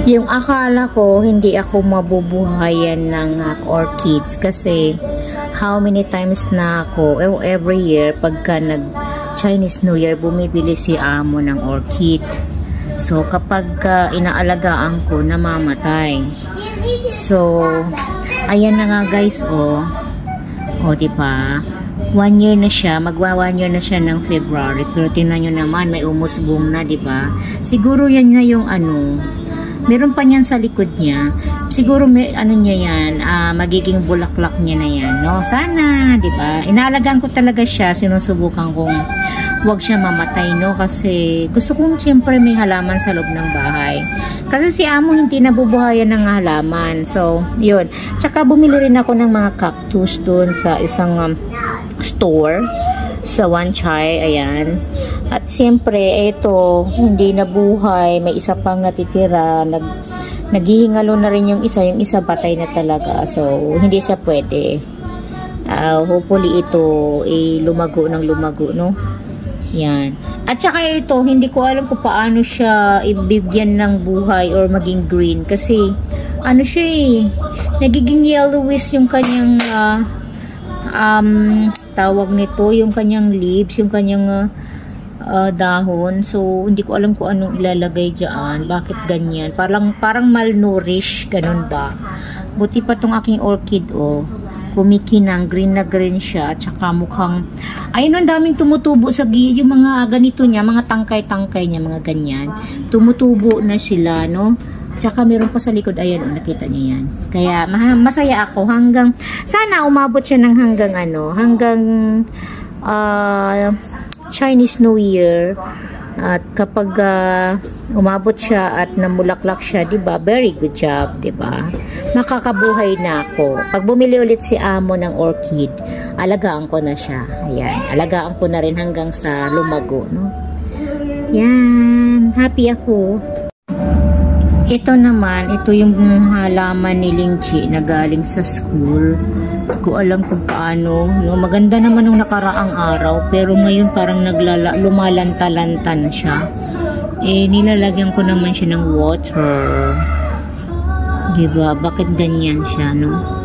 Yung akala ko, hindi ako mabubuhayan ng orchids kasi how many times na ako, every year, pagka nag-Chinese New Year, bumibili si amo ng orchid. So, kapag inaalagaan ko, namamatay. So, ayan na nga guys, oh. O, diba? 1 year na siya, magwa 1 year na siya ng February, pero tingnan nyo naman, may umusbong na, diba? Siguro yan na yung meron pa niyan sa likod niya. Siguro may niya yan, magiging bulaklak niya na yan, no? Sana, diba? Inaalagaan ko talaga siya, sinusubukan kong wag siya mamatay, no? Kasi gusto kong siyempre may halaman sa loob ng bahay. Kasi si amo hindi nabubuhayan ng halaman. So, yun. Tsaka bumili rin ako ng mga cactus doon sa isang store sa One Chai, ayan. At siyempre, ito, hindi nabuhay, may isa pang natitira, naghihingalo na rin yung isa patay na talaga. So, hindi siya pwede. Hopefully ito, lumago ng lumago, no? Yan. At saka ito, hindi ko alam kung paano siya ibigyan ng buhay or maging green. Kasi, siya nagiging yellowish yung kanyang tawag nito, yung kanyang leaves, yung kanyang dahon. So, hindi ko alam kung anong ilalagay dyan. Bakit ganyan? Parang malnourished, ganun ba? Buti pa tong aking orchid, oh. Kumikinang, green na green siya. At saka mukhang, ayun, ang daming tumutubo sa yung mga ganito niya, mga tangkay-tangkay niya, mga ganyan. Tumutubo na sila, no? Tsaka meron pa sa likod, ayan, oh, nakita niyo yan. Kaya, masaya ako hanggang, sana umabot siya ng hanggang Chinese New Year. At kapag umabot siya at namulaklak siya, diba? Very good job, diba? Makakabuhay na ako. Pag bumili ulit si amo ng orchid, alagaan ko na siya. Ayan, alagaan ko na rin hanggang sa lumago, no? Yan, happy ako. Ito naman, ito yung halaman ni Lingchi na galing sa school. Hindi ko alam kung paano. Yung maganda naman nung nakaraang araw, pero ngayon parang lumalanta-lanta na siya. Nilalagyan ko naman siya ng water. Diba? Bakit ganyan siya, no?